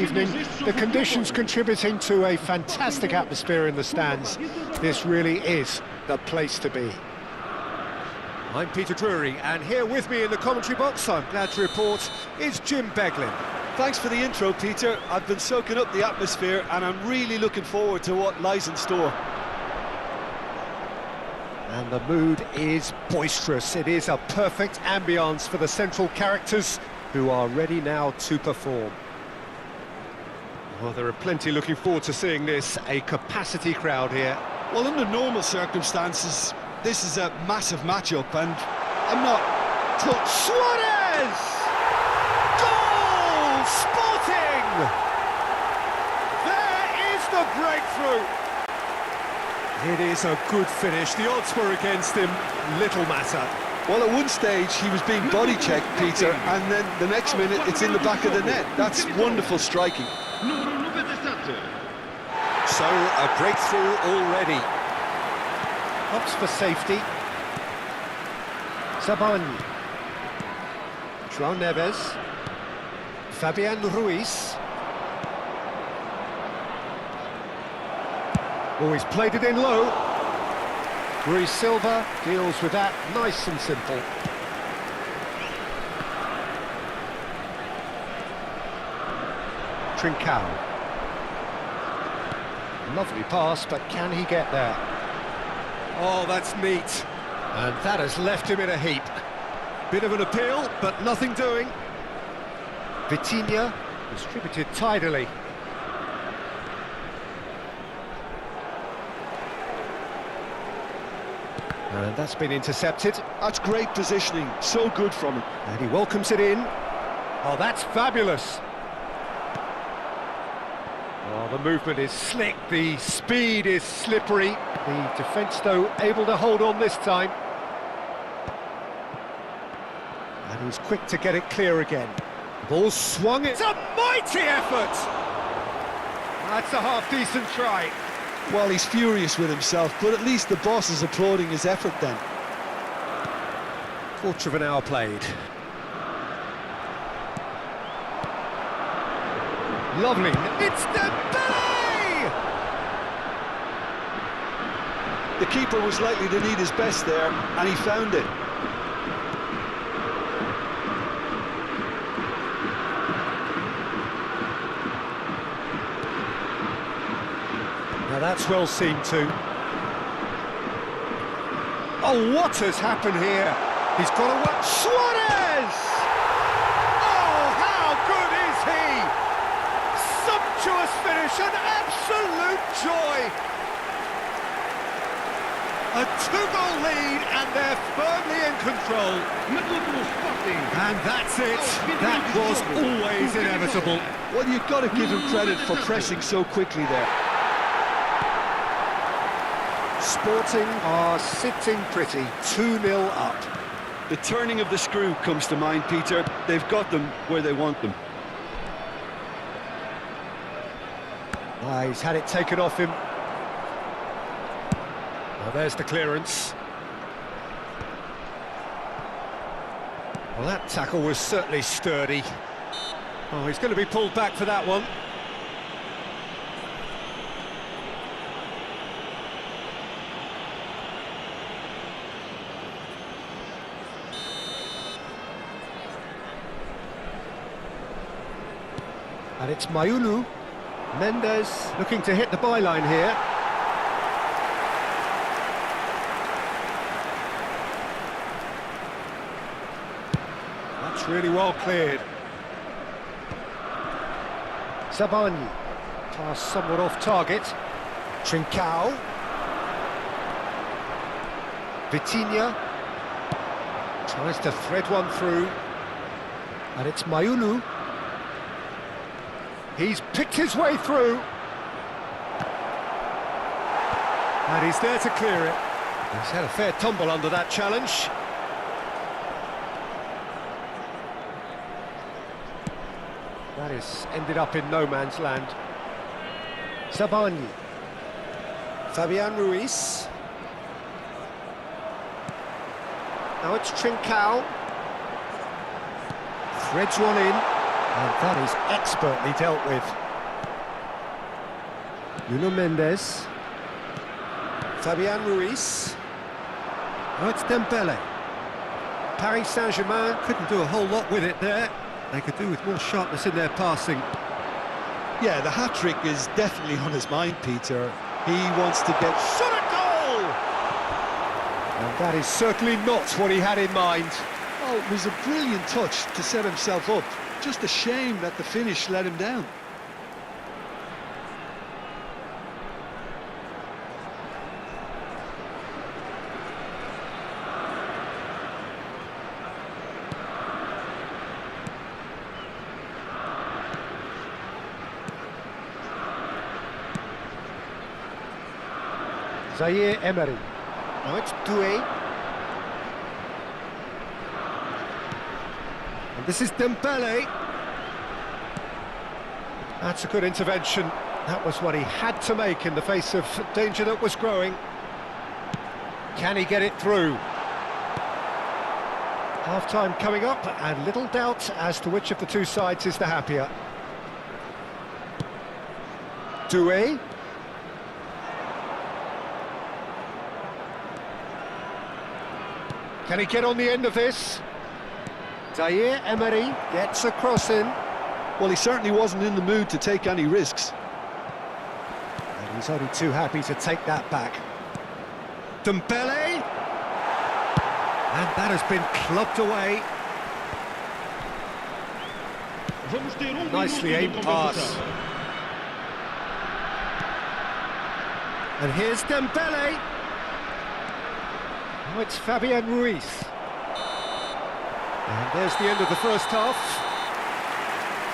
evening. The conditions contributing to a fantastic atmosphere in the stands. This really is the place to be. I'm Peter Drury, and here with me in the commentary box, I'm glad to report, is Jim Beglin. Thanks for the intro, Peter. I've been soaking up the atmosphere and I'm really looking forward to what lies in store. And the mood is boisterous. It is a perfect ambience for the central characters who are ready now to perform. Well, there are plenty looking forward to seeing this, a capacity crowd here. Well, under normal circumstances, this is a massive matchup and I'm not... Suarez! Goal! Sporting! There is the breakthrough! It is a good finish. The odds were against him. Little matter. Well, at one stage he was being body checked, Peter, and then the next minute it's in the back of the net. That's wonderful striking. So, a breakthrough already. Opts for safety. Sabani. João Neves. Fabian Ruiz. Oh, he's played it in low. Ruiz Silva deals with that nice and simple. Trincao. Lovely pass, but can he get there? Oh, that's neat. And that has left him in a heap. Bit of an appeal, but nothing doing. Vitinha distributed tidily. And that's been intercepted. That's great positioning, so good from him. And he welcomes it in. Oh, that's fabulous. Oh, the movement is slick, the speed is slippery. The defence, though, able to hold on this time. And he's quick to get it clear again. Ball swung, it's a mighty effort! That's a half-decent try. Well, he's furious with himself, but at least the boss is applauding his effort then. Quarter of an hour played. Lovely. It's Dembele! The keeper was likely to need his best there, and he found it. Now that's well seen too. Oh, what has happened here? He's got a... Suarez! Oh, how good is he? Sumptuous finish, an absolute joy! A two-goal lead, and they're firmly in control. And that's it. That was always inevitable. Well, you've got to give him credit for pressing so quickly there. Sporting are sitting pretty, 2-0 up. The turning of the screw comes to mind, Peter. They've got them where they want them. Ah, he's had it taken off him. Well, there's the clearance. Well, that tackle was certainly sturdy. Oh, he's going to be pulled back for that one. And it's Mayulu. Mendes looking to hit the byline here. That's really well cleared. Sabani. Pass somewhat off target. Trincao. Vitinha. Tries to thread one through. And it's Mayulu. He's picked his way through. And he's there to clear it. He's had a fair tumble under that challenge. That has ended up in no man's land. Sabani. Fabian Ruiz. Now it's Trincao. Threads one in. And that is expertly dealt with. Nuno Mendes. Fabian Ruiz. Oh, it's Dembele. Paris Saint-Germain couldn't do a whole lot with it there. They could do with more sharpness in their passing. Yeah, the hat-trick is definitely on his mind, Peter. He wants to get... Shot a goal! And that is certainly not what he had in mind. Oh, it was a brilliant touch to set himself up. Just a shame that the finish let him down. Zaire-Emery. Now it's Doué. And this is Dembele. That's a good intervention. That was what he had to make in the face of danger that was growing. Can he get it through? Half-time coming up, and little doubt as to which of the two sides is the happier. Doué. Can he get on the end of this? Zaire-Emery gets a cross in. Well, he certainly wasn't in the mood to take any risks. And he's only too happy to take that back. Dembele! And that has been clubbed away. Nicely aimed pass. And here's Dembele. Oh, it's Fabian Ruiz. And there's the end of the first half.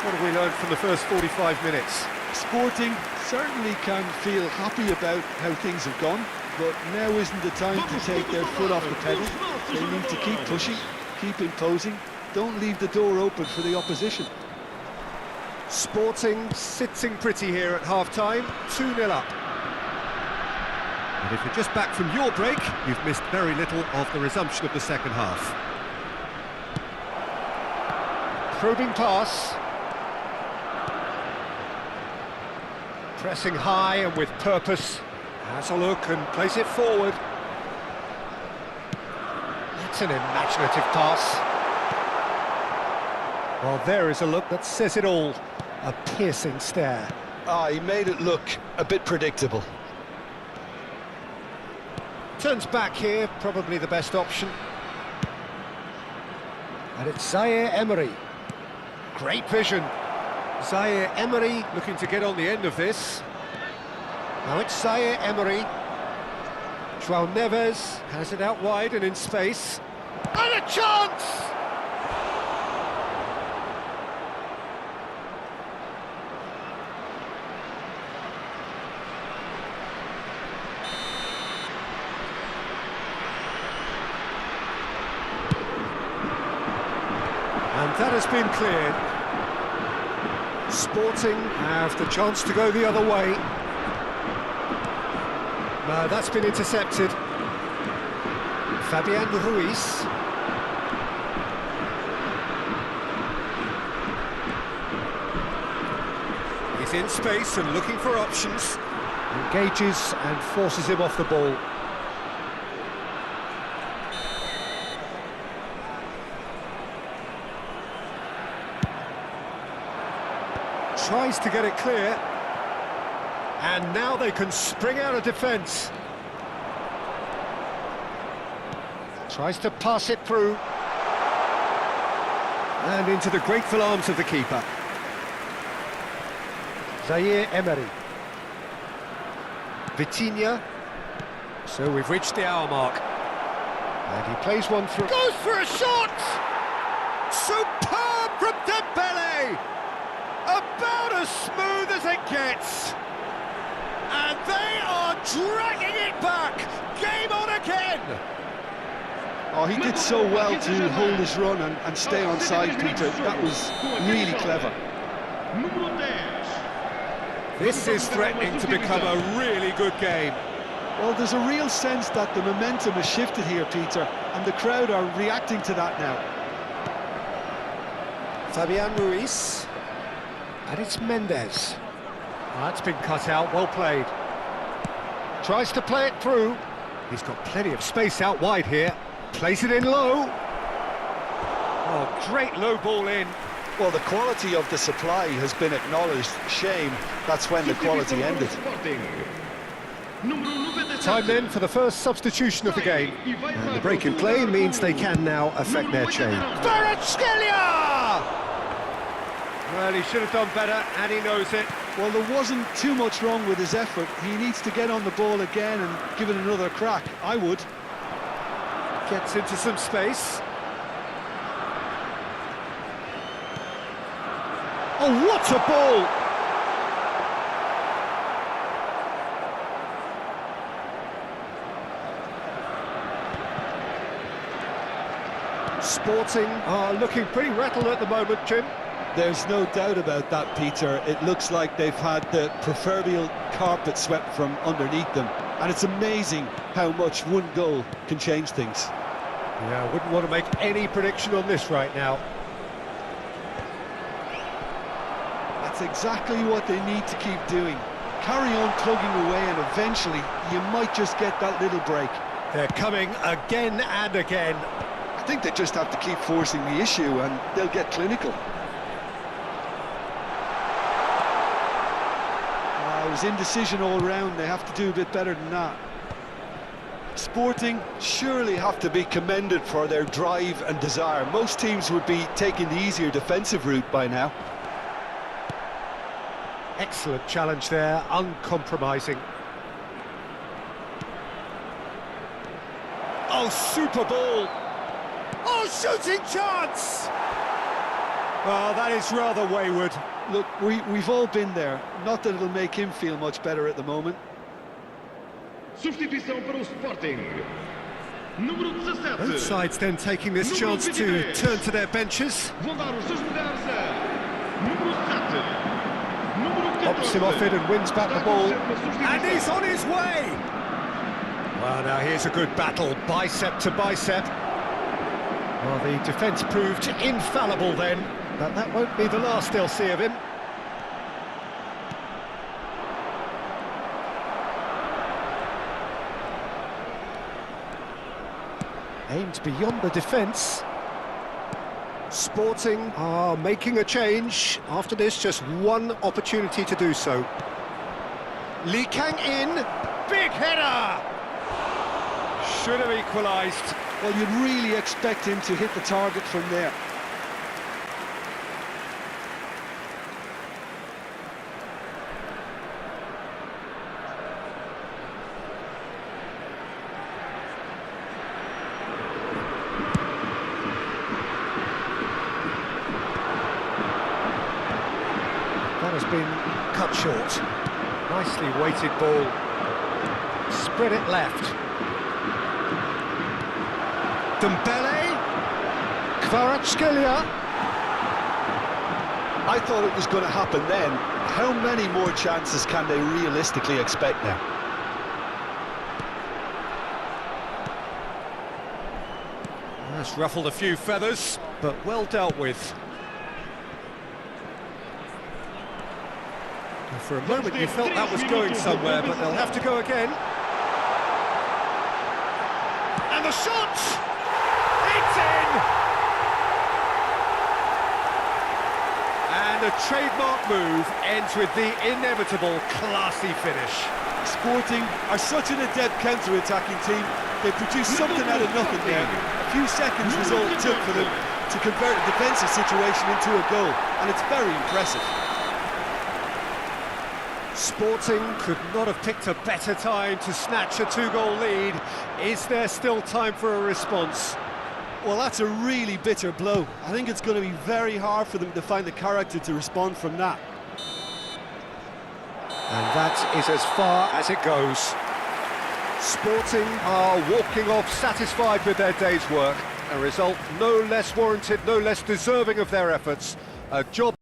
What have we learned from the first 45 minutes? Sporting certainly can feel happy about how things have gone, but now isn't the time to take their foot off the pedal. They need to keep pushing, keep imposing, don't leave the door open for the opposition. Sporting sitting pretty here at half-time, 2-0 up. And if you're just back from your break, you've missed very little of the resumption of the second half. Probing pass. Pressing high and with purpose. Has a look and plays it forward. That's an imaginative pass. Well, there is a look that says it all. A piercing stare. Ah, he made it look a bit predictable. Turns back here, probably the best option. And it's Zaire-Emery. Great vision. Zaire-Emery looking to get on the end of this. Now it's Zaire-Emery. João Neves has it out wide and in space. And a chance! And that has been cleared. Sporting have the chance to go the other way. No, that's been intercepted. Fabian Ruiz. He's in space and looking for options. Engages and forces him off the ball. Tries to get it clear, and now they can spring out of defence. Tries to pass it through, and into the grateful arms of the keeper. Zaire-Emery. Vitinha. So we've reached the hour mark, and he plays one through. Goes for a shot! Superb from Dembele! About as smooth as it gets. And they are dragging it back. Game on again. Oh, he did so well to hold his run and stay on side, Peter. That was really clever. This is threatening to become a really good game. Well, there's a real sense that the momentum has shifted here, Peter, and the crowd are reacting to that now. Fabian Ruiz. And it's Mendes. That's been cut out, well played. Tries to play it through. He's got plenty of space out wide here. Plays it in low. Oh, great low ball in. Well, the quality of the supply has been acknowledged. Shame, that's when the quality ended. Time then for the first substitution of the game. And the break in play means they can now affect their change. Well, he should have done better, and he knows it. Well, there wasn't too much wrong with his effort. He needs to get on the ball again and give it another crack. I would. Gets into some space. Oh, what a ball! Sporting are looking pretty rattled at the moment, Jim. There's no doubt about that, Peter. It looks like they've had the proverbial carpet swept from underneath them. And it's amazing how much one goal can change things. Yeah, I wouldn't want to make any prediction on this right now. That's exactly what they need to keep doing. Carry on plugging away and eventually you might just get that little break. They're coming again and again. I think they just have to keep forcing the issue and they'll get clinical. It was indecision all round. They have to do a bit better than that. Sporting surely have to be commended for their drive and desire. Most teams would be taking the easier defensive route by now. Excellent challenge there, uncompromising. Oh, super ball! Oh, shooting chance! Well, that is rather wayward. Look, we've all been there. Not that it'll make him feel much better at the moment. Substituição para o Sporting. Número 17. Both sides then taking this chance to turn to their benches. Vão dar os seus lugares a número 7. Número 14. Pops him off it and wins back the ball. And he's on his way! Well, now here's a good battle, bicep to bicep. Well, the defence proved infallible then, but that won't be the last they'll see of him. Aimed beyond the defence. Sporting are making a change. After this, just one opportunity to do so. Lee Kang in. Big header! Should have equalised. Well, you'd really expect him to hit the target from there. That has been cut short. Nicely weighted ball. Spread it left. Dembele. Kvaratskhelia. I thought it was going to happen then. How many more chances can they realistically expect now? That's ruffled a few feathers, but well dealt with. And for a moment you felt that was going somewhere, but they'll have to go again. And the shot! It's in! And a trademark move ends with the inevitable classy finish. Sporting are such an adept counter-attacking team. They produced something out of nothing there. A few seconds was all it took for them to convert a defensive situation into a goal, and it's very impressive. Sporting could not have picked a better time to snatch a two-goal lead. Is there still time for a response? Well, that's a really bitter blow. I think it's going to be very hard for them to find the character to respond from that. And that is as far as it goes. Sporting are walking off satisfied with their day's work. A result no less warranted, no less deserving of their efforts. A job